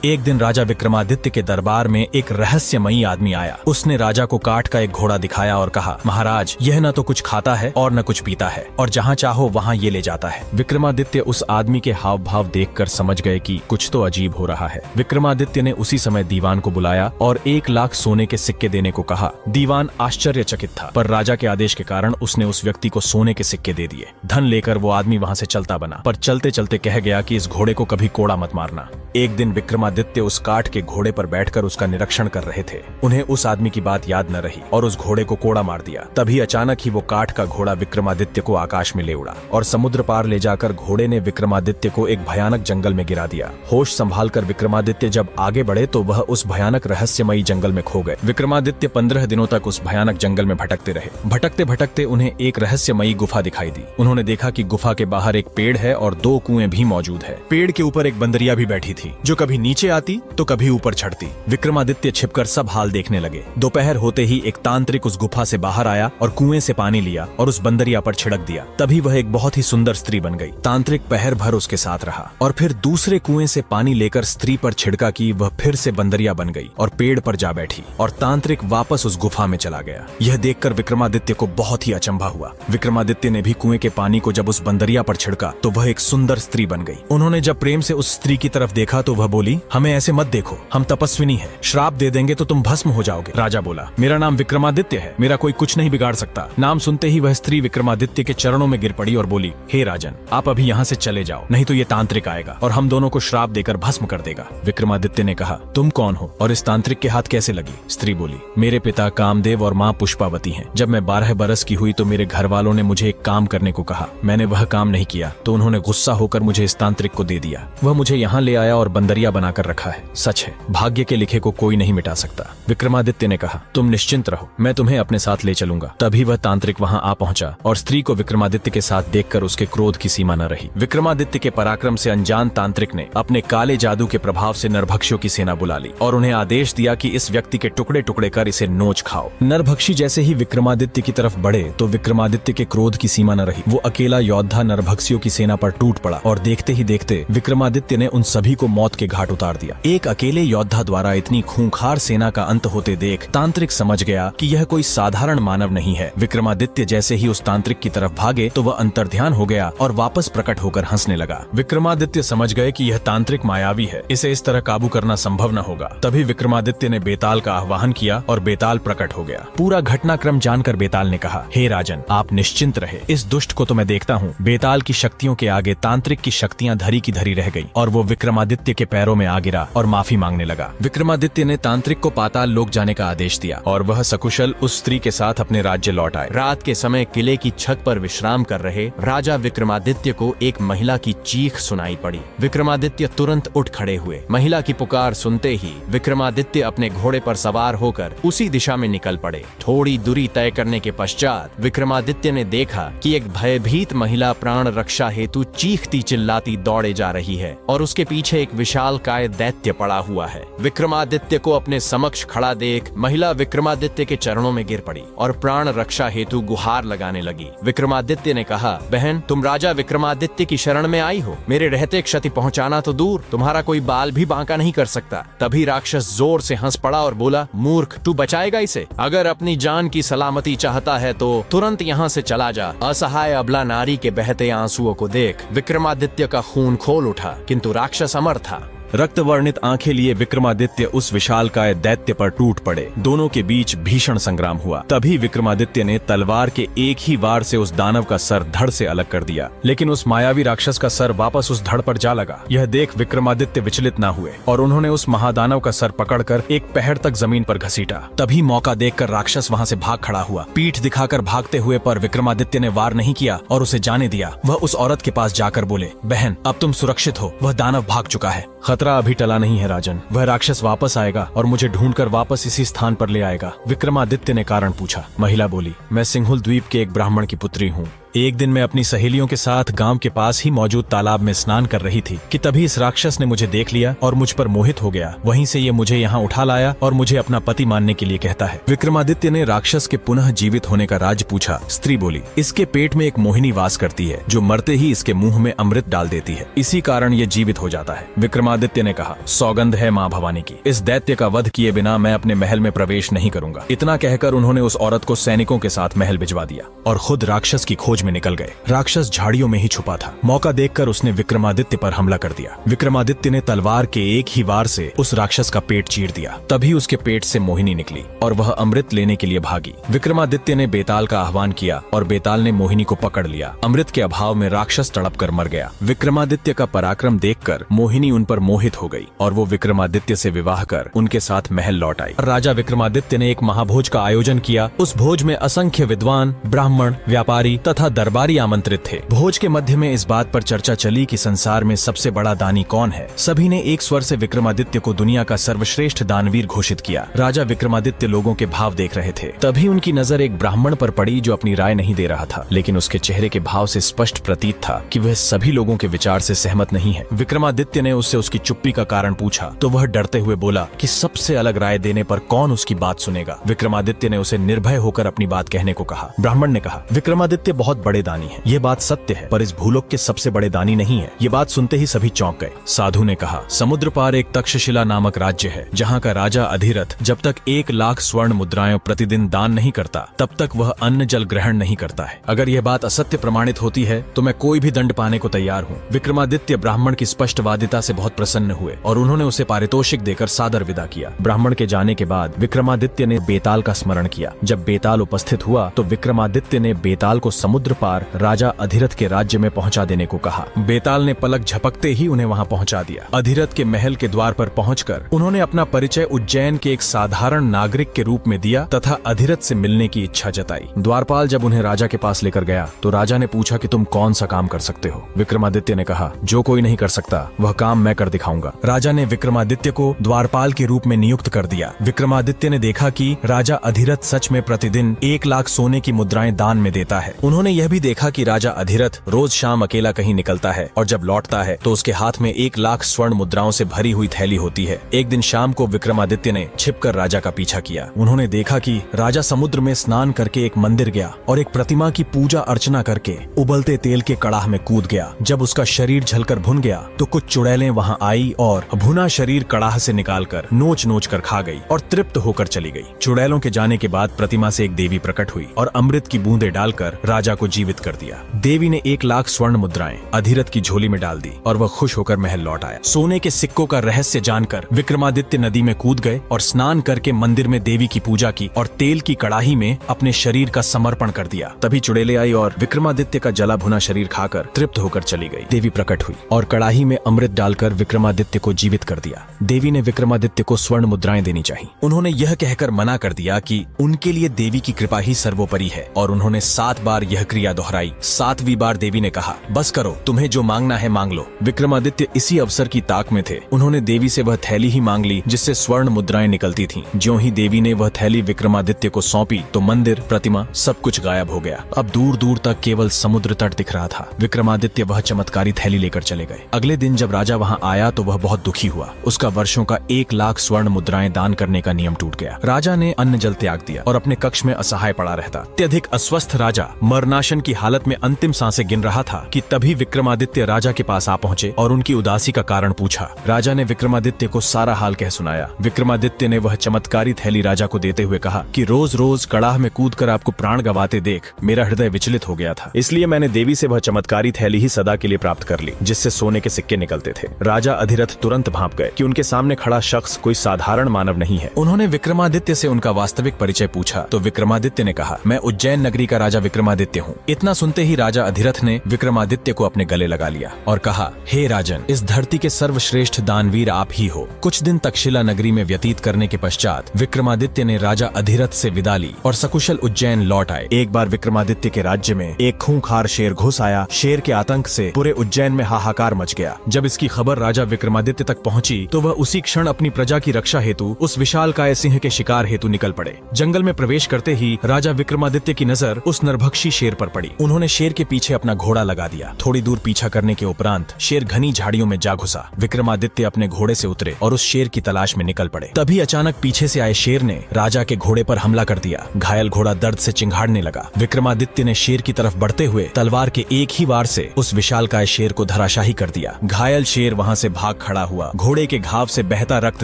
एक दिन राजा विक्रमादित्य के दरबार में एक रहस्यमयी आदमी आया। उसने राजा को काठ का एक घोड़ा दिखाया और कहा, महाराज, यह न तो कुछ खाता है और न कुछ पीता है और जहाँ चाहो वहाँ ये ले जाता है। विक्रमादित्य उस आदमी के हाव भाव देखकर समझ गए कि कुछ तो अजीब हो रहा है। विक्रमादित्य ने उसी समय दीवान को बुलाया और 1 लाख सोने के सिक्के देने को कहा। दीवान आश्चर्यचकित था, पर राजा के आदेश के कारण उसने उस व्यक्ति को सोने के सिक्के दे दिए। धन लेकर वो आदमी वहाँ से चलता बना, पर चलते चलते कह गया कि इस घोड़े को कभी कोड़ा मत मारना। एक दिन विक्रमादित्य उस काठ के घोड़े पर बैठकर उसका निरीक्षण कर रहे थे। उन्हें उस आदमी की बात याद न रही और उस घोड़े को कोड़ा मार दिया। तभी अचानक ही वो काठ का घोड़ा विक्रमादित्य को आकाश में ले उड़ा और समुद्र पार ले जाकर घोड़े ने विक्रमादित्य को एक भयानक जंगल में गिरा दिया। होश संभालकर विक्रमादित्य जब आगे बढ़े तो वह उस भयानक रहस्यमयी जंगल में खो गए। विक्रमादित्य 15 दिनों तक उस भयानक जंगल में भटकते रहे। भटकते भटकते उन्हें एक रहस्यमयी गुफा दिखाई दी। उन्होंने देखा कि गुफा के बाहर एक पेड़ है और 2 कुएं भी मौजूद है। पेड़ के ऊपर एक बंदरिया भी बैठी थी, जो कभी नीचे आती तो कभी ऊपर चढ़ती। विक्रमादित्य छिपकर सब हाल देखने लगे। दोपहर होते ही एक तांत्रिक उस गुफा से बाहर आया और कुएं से पानी लिया और उस बंदरिया पर छिड़क दिया। तभी वह एक बहुत ही सुंदर स्त्री बन गई। तांत्रिक पहर भर उसके साथ रहा और फिर दूसरे कुएं से पानी लेकर स्त्री पर छिड़का कि वह फिर से बंदरिया बन गई और पेड़ पर जा बैठी और तांत्रिक वापस उस गुफा में चला गया। यह देखकर विक्रमादित्य को बहुत ही अचंभा हुआ। विक्रमादित्य ने भी कुएं के पानी को जब उस बंदरिया पर छिड़का तो वह एक सुंदर स्त्री बन गई। उन्होंने जब प्रेम से उस स्त्री की तरफ देखा तो वह बोली, हमें ऐसे मत देखो, हम तपस्विनी हैं, श्राप दे देंगे तो तुम भस्म हो जाओगे। राजा बोला, मेरा नाम विक्रमादित्य है, मेरा कोई कुछ नहीं बिगाड़ सकता। नाम सुनते ही वह स्त्री विक्रमादित्य के चरणों में गिर पड़ी और बोली, हे राजन, आप अभी यहाँ से चले जाओ, नहीं तो ये तांत्रिक आएगा और हम दोनों को श्राप देकर भस्म कर देगा। विक्रमादित्य ने कहा, तुम कौन हो और इस तांत्रिक के हाथ कैसे लगी? स्त्री बोली, मेरे पिता कामदेव और माँ पुष्पावती हैं। जब मैं 12 बरस की हुई तो मेरे घर वालों ने मुझे एक काम करने को कहा। मैंने वह काम नहीं किया तो उन्होंने गुस्सा होकर मुझे इस तांत्रिक को दे दिया। वह मुझे यहाँ ले आया और बंदरिया बनाकर रखा है। सच है, भाग्य के लिखे को कोई नहीं मिटा सकता। विक्रमादित्य ने कहा, तुम निश्चिंत रहो, मैं तुम्हें अपने साथ ले चलूंगा। तभी वह तांत्रिक वहां आ पहुंचा और स्त्री को विक्रमादित्य के साथ देखकर उसके क्रोध की सीमा न रही। विक्रमादित्य के पराक्रम से अनजान तांत्रिक ने अपने काले जादू के प्रभाव से नरभक्षियों की सेना बुला ली और उन्हें आदेश दिया कि इस व्यक्ति के टुकड़े टुकड़े कर इसे नोच खाओ। नरभक्षी जैसे ही विक्रमादित्य की तरफ बढ़े तो विक्रमादित्य के क्रोध की सीमा न रही। वो अकेला योद्धा नरभक्षियों की सेना पर टूट पड़ा और देखते ही देखते विक्रमादित्य ने उन सभी को मौत के घाट उतार दिया। एक अकेले योद्धा द्वारा इतनी खूंखार सेना का अंत होते देख तांत्रिक समझ गया कि यह कोई साधारण मानव नहीं है। विक्रमादित्य जैसे ही उस तांत्रिक की तरफ भागे तो वह अंतर्ध्यान हो गया और वापस प्रकट होकर हंसने लगा। विक्रमादित्य समझ गए कि यह तांत्रिक मायावी है, इसे इस तरह काबू करना संभव न होगा। तभी विक्रमादित्य ने बेताल का आह्वान किया और बेताल प्रकट हो गया। पूरा घटनाक्रम जानकर बेताल ने कहा, हे राजन, आप निश्चिंत रहे, इस दुष्ट को तो मैं देखता हूँ। बेताल की शक्तियों के आगे तांत्रिक की शक्तियाँ धरी की धरी रह गई और वो विक्रमादित्य के पैरों में आ गिरा और माफी मांगने लगा। विक्रमादित्य ने तांत्रिक को पाताल लोक जाने का आदेश दिया और वह सकुशल उस स्त्री के साथ अपने राज्य लौट आए। रात के समय किले की छत पर विश्राम कर रहे राजा विक्रमादित्य को एक महिला की चीख सुनाई पड़ी। विक्रमादित्य तुरंत उठ खड़े हुए। महिला की पुकार सुनते ही विक्रमादित्य अपने घोड़े पर सवार होकर उसी दिशा में निकल पड़े। थोड़ी दूरी तय करने के पश्चात विक्रमादित्य ने देखा कि एक भयभीत महिला प्राण रक्षा हेतु चीखती चिल्लाती दौड़े जा रही है और उसके पीछे एक विशालकाय दैत्य पड़ा हुआ है। विक्रमादित्य को अपने समक्ष खड़ा देख महिला विक्रमादित्य के चरणों में गिर पड़ी और प्राण रक्षा हेतु गुहार लगाने लगी। विक्रमादित्य ने कहा, बहन, तुम राजा विक्रमादित्य की शरण में आई हो। मेरे रहते क्षति पहुंचाना तो दूर, तुम्हारा कोई बाल भी बांका नहीं कर सकता। तभी राक्षस जोर से हंस पड़ा और बोला, मूर्ख, तू बचाएगा इसे? अगर अपनी जान की सलामती चाहता है तो तुरंत यहाँ से चला जा। असहाय अबला नारी के बहते आंसुओं को देख विक्रमादित्य का खून खोल उठा, किंतु राक्षस अमर था। रक्त वर्णित आंखें लिए विक्रमादित्य उस विशालकाय दैत्य पर टूट पड़े। दोनों के बीच भीषण संग्राम हुआ। तभी विक्रमादित्य ने तलवार के एक ही वार से उस दानव का सर धड़ से अलग कर दिया, लेकिन उस मायावी राक्षस का सर वापस उस धड़ पर जा लगा। यह देख विक्रमादित्य विचलित न हुए और उन्होंने उस महादानव का सर पकड़कर एक पहर तक जमीन पर घसीटा। तभी मौका देखकर राक्षस वहां से भाग खड़ा हुआ। पीठ दिखाकर भागते हुए पर विक्रमादित्य ने वार नहीं किया और उसे जाने दिया। वह उस औरत के पास जाकर बोले, बहन, अब तुम सुरक्षित हो, वह दानव भाग चुका है। खतरा अभी टला नहीं है राजन, वह राक्षस वापस आएगा और मुझे ढूंढकर वापस इसी स्थान पर ले आएगा। विक्रमादित्य ने कारण पूछा। महिला बोली, मैं सिंहुल द्वीप के एक ब्राह्मण की पुत्री हूँ। एक दिन मैं अपनी सहेलियों के साथ गांव के पास ही मौजूद तालाब में स्नान कर रही थी कि तभी इस राक्षस ने मुझे देख लिया और मुझ पर मोहित हो गया। वहीं से ये मुझे यहाँ उठा लाया और मुझे अपना पति मानने के लिए कहता है। विक्रमादित्य ने राक्षस के पुनः जीवित होने का राज पूछा। स्त्री बोली, इसके पेट में एक मोहिनी वास करती है जो मरते ही इसके मुंह में अमृत डाल देती है, इसी कारण ये जीवित हो जाता है। विक्रमादित्य ने कहा, सौगंध है माँ भवानी की, इस दैत्य का वध किए बिना मैं अपने महल में प्रवेश नहीं करूंगा। इतना कहकर उन्होंने उस औरत को सैनिकों के साथ महल भिजवा दिया और खुद राक्षस की खोज में निकल गए। राक्षस झाड़ियों में ही छुपा था। मौका देखकर उसने विक्रमादित्य पर हमला कर दिया। विक्रमादित्य ने तलवार के एक ही वार से उस राक्षस का पेट चीर दिया। तभी उसके पेट से मोहिनी निकली और वह अमृत लेने के लिए भागी। विक्रमादित्य ने बेताल का आह्वान किया और बेताल ने मोहिनी को पकड़ लिया। अमृत के अभाव में राक्षस तड़प कर मर गया। विक्रमादित्य का पराक्रम देखकर मोहिनी उन पर मोहित हो गई और वो विक्रमादित्य से विवाह कर उनके साथ महल लौट आई। राजा विक्रमादित्य ने एक महाभोज का आयोजन किया। उस भोज में असंख्य विद्वान, ब्राह्मण, व्यापारी तथा दरबारी आमंत्रित थे। भोज के मध्य में इस बात पर चर्चा चली कि संसार में सबसे बड़ा दानी कौन है। सभी ने एक स्वर से विक्रमादित्य को दुनिया का सर्वश्रेष्ठ दानवीर घोषित किया। राजा विक्रमादित्य लोगों के भाव देख रहे थे। तभी उनकी नजर एक ब्राह्मण पर पड़ी जो अपनी राय नहीं दे रहा था, लेकिन उसके चेहरे के भाव से स्पष्ट प्रतीत था कि वह सभी लोगों के विचार से सहमत नहीं है। विक्रमादित्य ने उससे उसकी चुप्पी का कारण पूछा तो वह डरते हुए बोला कि सबसे अलग राय देने पर कौन उसकी बात सुनेगा। विक्रमादित्य ने उसे निर्भय होकर अपनी बात कहने को कहा। ब्राह्मण ने कहा, विक्रमादित्य बहुत बड़े दानी है, ये बात सत्य है, पर इस भूलोक के सबसे बड़े दानी नहीं है। ये बात सुनते ही सभी चौंक गए। साधु ने कहा, समुद्र पार एक तक्षशिला नामक राज्य है जहाँ का राजा अधिरथ जब तक 1 लाख स्वर्ण मुद्राएं प्रतिदिन दान नहीं करता तब तक वह अन्न जल ग्रहण नहीं करता है। अगर यह बात असत्य प्रमाणित होती है तो मैं कोई भी दंड पाने को तैयार हूँ। विक्रमादित्य ब्राह्मण की स्पष्टवादिता से बहुत प्रसन्न हुए और उन्होंने उसे पारितोषिक देकर सादर विदा किया। ब्राह्मण के जाने के बाद विक्रमादित्य ने बेताल का स्मरण किया। जब बेताल उपस्थित हुआ तो विक्रमादित्य ने बेताल को समुद्र पार राजा अधिरथ के राज्य में पहुंचा देने को कहा। बेताल ने पलक झपकते ही उन्हें वहां पहुंचा दिया। अधिरथ के महल के द्वार पर पहुंचकर उन्होंने अपना परिचय उज्जैन के एक साधारण नागरिक के रूप में दिया तथा अधिरथ से मिलने की इच्छा जताई। द्वारपाल जब उन्हें राजा के पास लेकर गया तो राजा ने पूछा कि तुम कौन सा काम कर सकते हो। विक्रमादित्य ने कहा, जो कोई नहीं कर सकता वह काम मैं कर दिखाऊंगा। राजा ने विक्रमादित्य को द्वारपाल के रूप में नियुक्त कर दिया। विक्रमादित्य ने देखा कि राजा अधिरथ सच में प्रतिदिन 1 लाख सोने की मुद्राएं दान में देता है। उन्होंने यह भी देखा कि राजा अधिरथ रोज शाम अकेला कहीं निकलता है और जब लौटता है तो उसके हाथ में 1 लाख स्वर्ण मुद्राओं से भरी हुई थैली होती है। एक दिन शाम को विक्रमादित्य ने छिपकर राजा का पीछा किया। उन्होंने देखा कि राजा समुद्र में स्नान करके एक मंदिर गया और एक प्रतिमा की पूजा अर्चना करके उबलते तेल के कड़ाह में कूद गया। जब उसका शरीर जलकर भुन गया तो कुछ चुड़ैलें वहां आई और भुना शरीर कड़ाह से निकालकर नोच नोच कर खा गई और तृप्त होकर चली गई। चुड़ैलों के जाने के बाद प्रतिमा से एक देवी प्रकट हुई और अमृत की बूंदें डालकर राजा को जीवित कर दिया। देवी ने 1 लाख स्वर्ण मुद्राएं अधिरथ की झोली में डाल दी और वह खुश होकर महल लौट आया। सोने के सिक्कों का रहस्य जानकर विक्रमादित्य नदी में कूद गए और स्नान करके मंदिर में देवी की पूजा की और तेल की कड़ाही में अपने शरीर का समर्पण कर दिया। तभी चुड़ैलें आई और विक्रमादित्य का जला भुना शरीर खाकर तृप्त होकर चली गई। देवी प्रकट हुई और कड़ाही में अमृत डालकर विक्रमादित्य को जीवित कर दिया। देवी ने विक्रमादित्य को स्वर्ण मुद्राएं देनी चाहिए। उन्होंने यह कहकर मना कर दिया कि उनके लिए देवी की कृपा ही सर्वोपरि है और उन्होंने 7 बार यह क्रिया दोहराई। 7वीं बार देवी ने कहा, बस करो, तुम्हें जो मांगना है मांग लो। विक्रमादित्य इसी अवसर की ताक में थे। उन्होंने देवी से वह थैली ही मांग ली जिससे स्वर्ण मुद्राएं निकलती थीं। ज्यों ही देवी ने वह थैली विक्रमादित्य को सौंपी तो मंदिर, प्रतिमा सब कुछ गायब हो गया। अब दूर दूर तक केवल समुद्र तट दिख रहा था। विक्रमादित्य वह चमत्कारी थैली लेकर चले गए। अगले दिन जब राजा वहां आया तो वह बहुत दुखी हुआ। उसका वर्षों का 1 लाख स्वर्ण मुद्राएं दान करने का नियम टूट गया। राजा ने अन्न जल त्याग दिया और अपने कक्ष में असहाय पड़ा रहता। अत्यधिक अस्वस्थ राजा मरनाशन की हालत में अंतिम सांसें गिन रहा था कि तभी विक्रमादित्य राजा के पास आ पहुंचे और उनकी उदासी का कारण पूछा। राजा ने विक्रमादित्य को सारा हाल कह सुनाया। विक्रमादित्य ने वह चमत्कारी थैली राजा को देते हुए कहा कि रोज रोज कड़ाह में कूदकर आपको प्राण गंवाते देख मेरा हृदय विचलित हो गया था, इसलिए मैंने देवी से वह चमत्कारी थैली ही सदा के लिए प्राप्त कर ली जिससे सोने के सिक्के निकलते थे। राजा अधिरथ तुरंत भांप गए कि उनके सामने खड़ा शख्स कोई साधारण मानव नहीं है। उन्होंने विक्रमादित्य से उनका वास्तविक परिचय पूछा तो विक्रमादित्य ने कहा, मैं उज्जैन नगरी का राजा विक्रमादित्य हूँ। इतना सुनते ही राजा अधिरथ ने विक्रमादित्य को अपने गले लगा लिया और कहा, हे राजन, इस धरती के सर्वश्रेष्ठ दानवीर आप ही हो। कुछ दिन तक्षशिला नगरी में व्यतीत करने के पश्चात विक्रमादित्य ने राजा अधिरथ से विदा ली और सकुशल उज्जैन लौट आए। एक बार विक्रमादित्य के राज्य में एक खूंखार शेर घुस आया। शेर के आतंक से पूरे उज्जैन में हाहाकार मच गया। जब इसकी खबर राजा विक्रमादित्य तक पहुंची तो वह उसी क्षण अपनी प्रजा की रक्षा हेतु उस विशालकाय सिंह के शिकार हेतु निकल पड़े। जंगल में प्रवेश करते ही राजा विक्रमादित्य की नजर उस नरभक्षी शेर पर पर पड़ी। उन्होंने शेर के पीछे अपना घोड़ा लगा दिया। थोड़ी दूर पीछा करने के उपरांत शेर घनी झाड़ियों में जा घुसा। विक्रमादित्य अपने घोड़े से उतरे और उस शेर की तलाश में निकल पड़े। तभी अचानक पीछे से आए शेर ने राजा के घोड़े पर हमला कर दिया। घायल घोड़ा दर्द से चिंघाड़ने लगा। विक्रमादित्य ने शेर की तरफ बढ़ते हुए तलवार के एक ही वार से उस विशालकाय शेर को धराशाही कर दिया। घायल शेर वहां से भाग खड़ा हुआ। घोड़े के घाव से बहता रक्त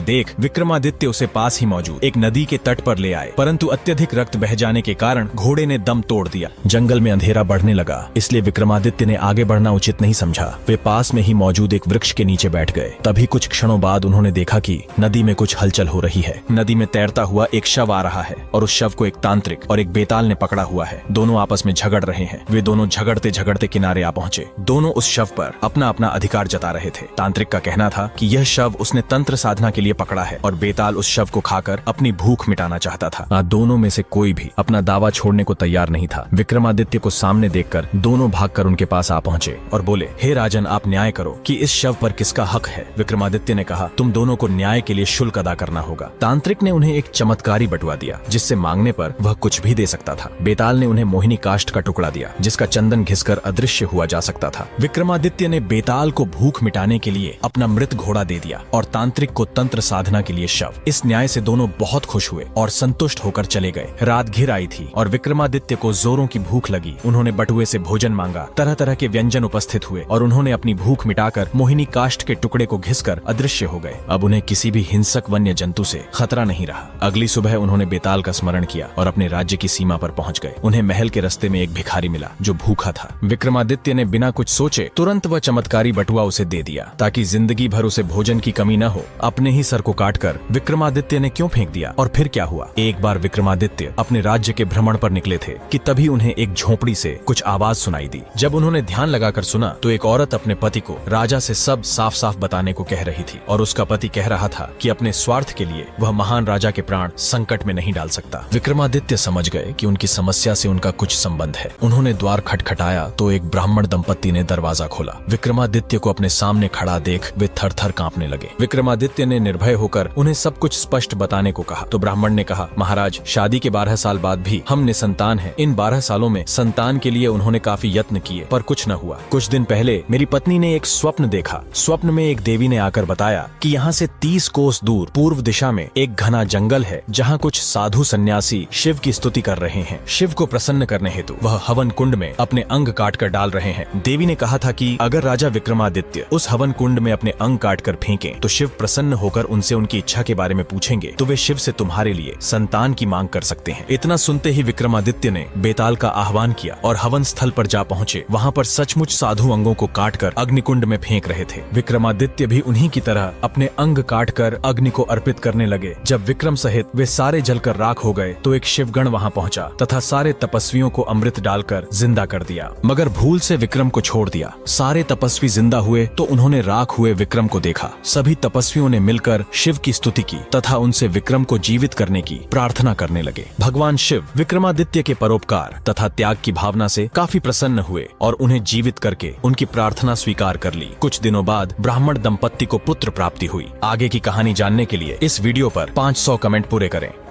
देख विक्रमादित्य उसे पास ही मौजूद एक नदी के तट पर ले आए, परंतु अत्यधिक रक्त बह जाने के कारण घोड़े ने दम तोड़ दिया। जंगल में अंधेरा बढ़ने लगा, इसलिए विक्रमादित्य ने आगे बढ़ना उचित नहीं समझा। वे पास में ही मौजूद एक वृक्ष के नीचे बैठ गए। तभी कुछ क्षणों बाद उन्होंने देखा कि नदी में कुछ हलचल हो रही है। नदी में तैरता हुआ एक शव आ रहा है और उस शव को एक तांत्रिक और एक बेताल ने पकड़ा हुआ है। दोनों आपस में झगड़ रहे हैं। वे दोनों झगड़ते झगड़ते किनारे आ पहुंचे। दोनों उस शव पर अपना अपना अधिकार जता रहे थे। तांत्रिक का कहना था कि यह शव उसने तंत्र साधना के लिए पकड़ा है और बेताल उस शव को खाकर अपनी भूख मिटाना चाहता था। दोनों में से कोई भी अपना दावा छोड़ने को तैयार नहीं था। विक्रमादित्य को सामने देखकर दोनों भागकर उनके पास आ पहुंचे और बोले, हे राजन, आप न्याय करो कि इस शव पर किसका हक है। विक्रमादित्य ने कहा, तुम दोनों को न्याय के लिए शुल्क अदा करना होगा। तांत्रिक ने उन्हें एक चमत्कारी बटुआ दिया जिससे मांगने पर वह कुछ भी दे सकता था। बेताल ने उन्हें मोहिनी काष्ठ का टुकड़ा दिया जिसका चंदन घिसकर अदृश्य हुआ जा सकता था। विक्रमादित्य ने बेताल को भूख मिटाने के लिए अपना मृत घोड़ा दे दिया और तांत्रिक को तंत्र साधना के लिए शव। इस न्याय से दोनों बहुत खुश हुए और संतुष्ट होकर चले गए। रात घिर आई थी और विक्रमादित्य को जोरों की भूख लगी। उन्होंने बटुए से भोजन मांगा। तरह तरह के व्यंजन उपस्थित हुए और उन्होंने अपनी भूख मिटाकर मोहिनी काष्ठ के टुकड़े को घिसकर अदृश्य हो गए। अब उन्हें किसी भी हिंसक वन्य जंतु से खतरा नहीं रहा। अगली सुबह उन्होंने बेताल का स्मरण किया और अपने राज्य की सीमा पर पहुंच गए। उन्हें महल के रास्ते में एक भिखारी मिला जो भूखा था। विक्रमादित्य ने बिना कुछ सोचे तुरंत वह चमत्कारी बटुआ उसे दे दिया ताकि जिंदगी भर उसे भोजन की कमी न हो। अपने ही सर को काटकर विक्रमादित्य ने क्यों फेंक दिया? और फिर क्या हुआ? एक बार विक्रमादित्य अपने राज्य के भ्रमण पर निकले थे कि तभी उन्हें एक झोपड़ी से कुछ आवाज सुनाई दी। जब उन्होंने ध्यान लगाकर सुना तो एक औरत अपने पति को राजा से सब साफ साफ बताने को कह रही थी और उसका पति कह रहा था कि अपने स्वार्थ के लिए वह महान राजा के प्राण संकट में नहीं डाल सकता। विक्रमादित्य समझ गए कि उनकी समस्या से उनका कुछ संबंध है। उन्होंने द्वार खटखटाया तो एक ब्राह्मण दंपत्ति ने दरवाजा खोला। विक्रमादित्य को अपने सामने खड़ा देख वे थर थर कांपने लगे। विक्रमादित्य ने निर्भय होकर उन्हें सब कुछ स्पष्ट बताने को कहा तो ब्राह्मण ने कहा, महाराज, शादी के 12 साल बाद भी हम निसंतान हैं। इन 12 सालों में संतान के लिए उन्होंने काफी यत्न किए पर कुछ न हुआ। कुछ दिन पहले मेरी पत्नी ने एक स्वप्न देखा। स्वप्न में एक देवी ने आकर बताया कि यहाँ से 30 कोस दूर पूर्व दिशा में एक घना जंगल है जहाँ कुछ साधु सन्यासी शिव की स्तुति कर रहे हैं। शिव को प्रसन्न करने हेतु वह हवन कुंड में अपने अंग काट कर डाल रहे हैं। देवी ने कहा था कि अगर राजा विक्रमादित्य उस हवन कुंड में अपने अंग काट कर फेंकें तो शिव प्रसन्न होकर उनसे उनकी इच्छा के बारे में पूछेंगे तो वे शिव से तुम्हारे लिए संतान की मांग कर सकते हैं। इतना सुनते ही विक्रमादित्य ने बेताल का आह्वान किया और हवन स्थल पर जा पहुंचे। वहाँ पर सचमुच साधु अंगों को काट कर अग्निकुंड में फेंक रहे थे। विक्रमादित्य भी उन्हीं की तरह अपने अंग काट कर अग्नि को अर्पित करने लगे। जब विक्रम सहित वे सारे जलकर राख हो गए तो एक शिवगण वहाँ पहुंचा तथा सारे तपस्वियों को अमृत डालकर जिंदा कर दिया, मगर भूल से विक्रम को छोड़ दिया। सारे तपस्वी जिंदा हुए तो उन्होंने राख हुए विक्रम को देखा। सभी तपस्वियों ने मिलकर शिव की स्तुति की तथा उनसे विक्रम को जीवित करने की प्रार्थना करने लगे। भगवान शिव विक्रमादित्य के परोपकार तथा त्याग की भावना से काफी प्रसन्न हुए और उन्हें जीवित करके उनकी प्रार्थना स्वीकार कर ली। कुछ दिनों बाद ब्राह्मण दंपत्ति को पुत्र प्राप्ति हुई। आगे की कहानी जानने के लिए इस वीडियो पर 500 कमेंट पूरे करें।